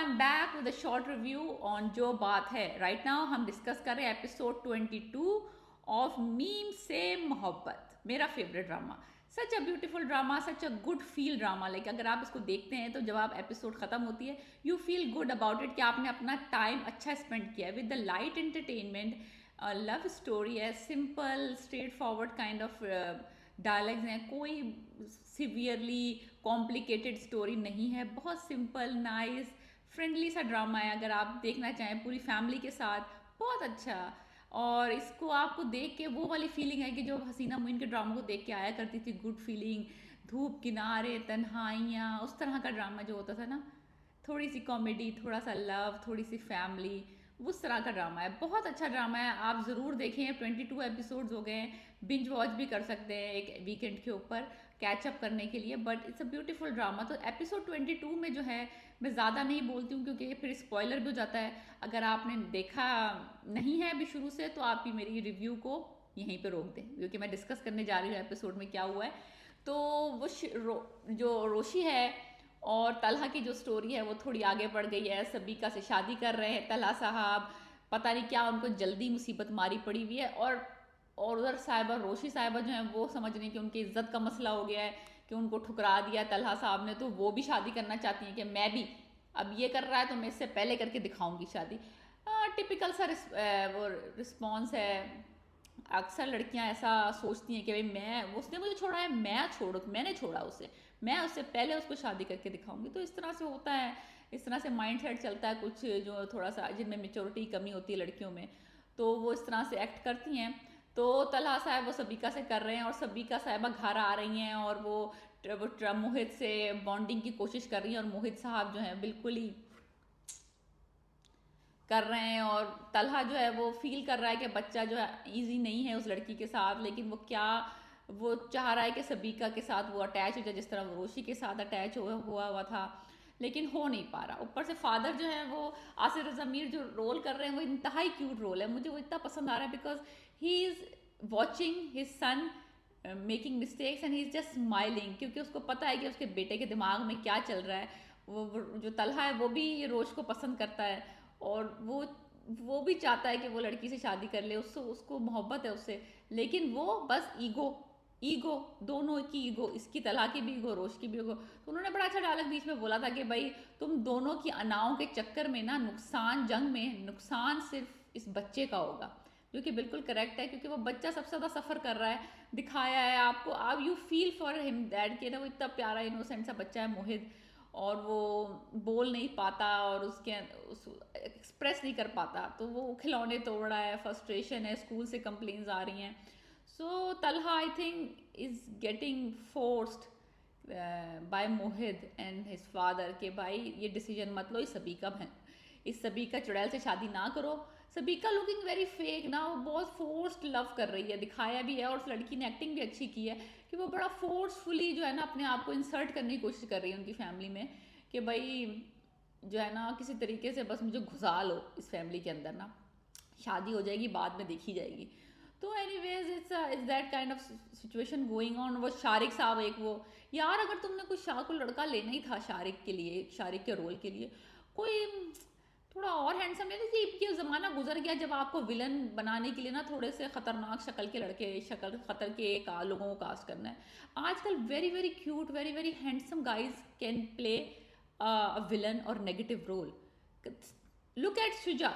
Am back with a short review on जो बात है। राइट नाउ हम डिस्कस कर रहे हैं एपिसोड 22 ऑफ मीम से मोहब्बत, मेरा favourite drama. Such a beautiful drama, such a good feel drama. Like अगर आप इसको देखते हैं तो जब आप एपिसोड खत्म होती है you feel good about it कि आपने अपना टाइम अच्छा स्पेंड किया है with the light entertainment. Love story है, simple straight forward kind of dialogues हैं, कोई सिवियरली कॉम्प्लिकेटेड स्टोरी नहीं है, बहुत सिंपल नाइस फ्रेंडली सा ड्रामा है। अगर आप देखना चाहें पूरी फैमिली के साथ, बहुत अच्छा। और इसको आपको देख के वो वाली फीलिंग है कि जो हसीना मोइन के ड्रामा को देख के आया करती थी, गुड फीलिंग, धूप किनारे तन्हाइयाँ, उस तरह का ड्रामा जो होता था ना, थोड़ी सी कॉमेडी, थोड़ा सा लव, थोड़ी सी फैमिली, उस तरह का ड्रामा है। बहुत अच्छा ड्रामा है, आप ज़रूर देखें। 22 एपिसोड्स हो गए हैं, बिंज वॉच भी कर सकते हैं एक वीकेंड के ऊपर कैचअप करने के लिए, but it's a beautiful drama. तो एपिसोड 22 में जो है मैं ज़्यादा नहीं बोलती हूँ क्योंकि फिर स्पॉइलर भी हो जाता है। अगर आपने देखा नहीं है अभी शुरू से तो आप ही मेरी रिव्यू को यहीं पे रोक दें, क्योंकि मैं डिस्कस करने जा रही हूँ एपिसोड में क्या हुआ है। तो वो जो रोशी है और तलहा की जो स्टोरी है वो थोड़ी आगे बढ़ गई है। सबीका से शादी कर रहे हैं तलहा साहब, पता नहीं क्या उनको जल्दी मुसीबत मारी पड़ी हुई है। और उधर साहिबा, रोशी साहिबा जो है वो समझ रही कि उनकी इज्जत का मसला हो गया है कि उनको ठुकरा दिया तलहा साहब ने, तो वो भी शादी करना चाहती हैं कि मैं भी, अब ये कर रहा है तो मैं इससे पहले करके दिखाऊंगी शादी। टिपिकल सा वो रिस्पॉन्स है। अक्सर लड़कियां ऐसा सोचती हैं कि भाई मैं, उसने मुझे छोड़ा है, मैं छोड़ो, मैंने छोड़ा उसे, मैं उससे पहले उसको शादी करके दिखाऊंगी। तो इस तरह से होता है, इस तरह से माइंड सेट चलता है कुछ जो थोड़ा सा जिनमें मेच्योरिटी की कमी होती है लड़कियों में, तो वो इस तरह से एक्ट करती हैं। तो तलहा साहब वो सबीका से कर रहे हैं और सबीका साहिबा घर आ रही हैं और वो मोहित से बॉन्डिंग की कोशिश कर रही हैं, और मोहित साहब जो है बिल्कुल ही कर रहे हैं। और तलहा जो है वो फील कर रहा है कि बच्चा जो है इजी नहीं है उस लड़की के साथ, लेकिन वो क्या, वो चाह रहा है कि सबीका के साथ वो अटैच हो जाए जिस तरह वो रोशी के साथ अटैच हुआ था, लेकिन हो नहीं पा रहा। ऊपर से फादर जो है वो आसिर ज़मीर जो रोल कर रहे हैं वो इंतहाई क्यूट रोल है, मुझे वो इतना पसंद आ रहा है because he is watching his son making mistakes and he is just smiling, क्योंकि उसको पता है कि उसके बेटे के दिमाग में क्या चल रहा है। वो जो तलहा है वो भी रोज को पसंद करता है और वो भी चाहता है कि वो लड़की से शादी कर ले, उसको उसको मोहब्बत है उससे, लेकिन वो बस ईगो, ईगो, दोनों की ईगो, इसकी तलहा की भी ईगो, रोश की भी ईगो। तो उन्होंने बड़ा अच्छा डायलॉग बीच में बोला था कि भाई तुम दोनों की अनाओं के चक्कर में ना नुकसान, जंग में नुकसान सिर्फ इस बच्चे का होगा, जो कि बिल्कुल करेक्ट है, क्योंकि वो बच्चा सबसे ज़्यादा सफ़र कर रहा है, दिखाया है आपको। आप you feel for him that कि ना वो इतना प्यारा इनोसेंट सा बच्चा है मोहित, और वो बोल नहीं पाता और एक्सप्रेस नहीं कर पाता, तो वो खिलौने तोड़ रहा है, फ्रस्ट्रेशन है, स्कूल से कंप्लेन्स आ रही हैं। So Talha I think is getting forced by Mohit and his father के भाई ये डिसीजन मत लो, इस सभी का चुड़ैल से शादी ना करो। सबीका लुकिंग वेरी फेक ना, वो बहुत फोर्स्ड लव कर रही है, दिखाया भी है, और उस लड़की ने एक्टिंग भी अच्छी की है कि वो बड़ा फोर्सफुली जो है ना अपने आप को इंसर्ट करने की कोशिश कर रही है उनकी फैमिली में, कि भाई जो है ना किसी तरीके से बस मुझे घुसा लो इस फैमिली के अंदर ना, शादी हो जाएगी बाद में देखी जाएगी। तो anyways it's that kind of situation going on. वो शारिक साहब एक वो, यार अगर तुमने कुछ शाह को लड़का लेना ही था शारिक के लिए, शारिक के रोल के लिए, कोई थोड़ा और हैंडसम है। देखिए ये ज़माना गुजर गया जब आपको विलन बनाने के लिए ना थोड़े से खतरनाक शक्ल के लड़के, शक्ल खतर के लोगों को कास्ट करना है। आजकल very very cute, very very handsome guys can play a villain और negative role. Look at Shuja,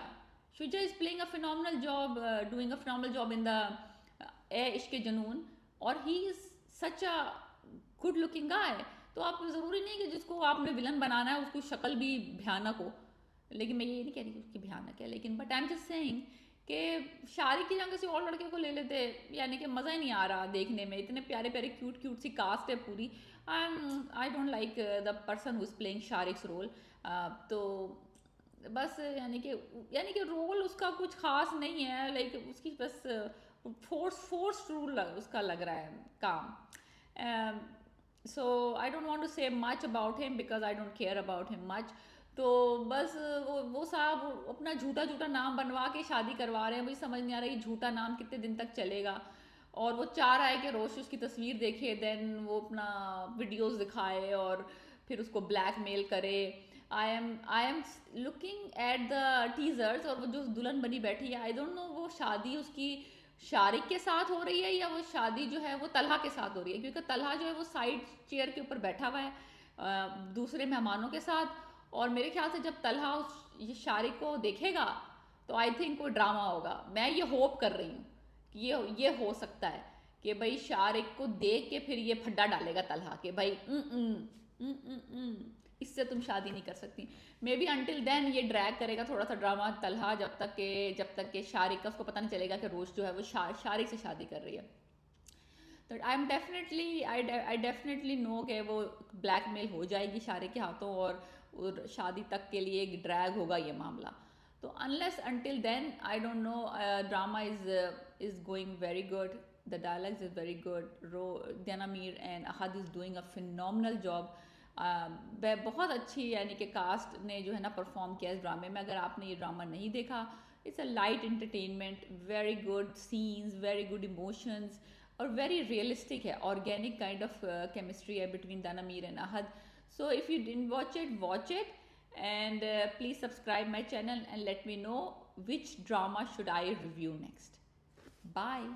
Shuja is playing a phenomenal job, doing a phenomenal job in the a Ishq Junoon, और he is such a good looking guy. तो आप ज़रूरी नहीं कि जिसको आपने villain बनाना है उसको शक्ल भी भयानक हो, लेकिन मैं ये नहीं कह रही उसकी भयानक है, लेकिन but I am just saying कि शादी की जगह किसी और लड़के को ले लेते, यानी कि मज़ा ही नहीं आ रहा देखने में, इतने प्यारे प्यारे क्यूट क्यूट सी कास्ट है पूरी। I don't like the person who is playing Shariq's role. तो बस यानी कि रोल उसका कुछ खास नहीं है, लाइक उसकी बस फोर्स रूल उसका लग रहा है काम। सो आई डोंट वांट टू से much about him because I don't care about him much. तो बस वो साहब अपना झूठा झूठा नाम बनवा के शादी करवा रहे हैं, मुझे समझ नहीं आ रहा ये झूठा नाम कितने दिन तक चलेगा। और वो चाह रहा है कि रोश उसकी तस्वीर देखे, देन वो अपना वीडियोस दिखाए और फिर उसको ब्लैकमेल करे। I am looking at the teasers, और वो जो दुल्हन बनी बैठी है, आई डोंट नो वो शादी उसकी शारिक के साथ हो रही है या वो शादी जो है वो तलहा के साथ हो रही है, क्योंकि तलहा जो है वो साइड चेयर के ऊपर बैठा हुआ है दूसरे मेहमानों के साथ। और मेरे ख्याल से जब तलहा उस ये शारिक को देखेगा तो आई थिंक कोई ड्रामा होगा। मैं ये होप कर रही हूँ कि ये हो सकता है कि भाई शारिक को देख के फिर ये फड्डा डालेगा तलहा के भाई इससे तुम शादी नहीं कर सकती। मे बी अंटिल देन ये ड्रैग करेगा थोड़ा सा ड्रामा तलहा, जब तक के शारिक का उसको पता नहीं चलेगा कि रोज जो है वो शारिक से शादी कर रही है। तो आई डेफिनेटली नो कि वो ब्लैकमेल हो जाएगी शारिक के हाथों, और शादी तक के लिए एक ड्रैग होगा ये मामला। तो unless until then I don't know, drama is going very good, the dialogues is very good, Dananeer and Ahad is doing a phenomenal job. बहुत अच्छी यानी कि कास्ट ने जो है ना परफॉर्म किया इस ड्रामे में। अगर आपने ये ड्रामा नहीं देखा, it's a light entertainment, very good scenes, very good emotions, और वेरी रियलिस्टिक है, ऑर्गेनिक काइंड ऑफ केमिस्ट्री है between Dananeer and Ahad. So if you didn't watch it and please subscribe my channel and let me know which drama should I review next. Bye.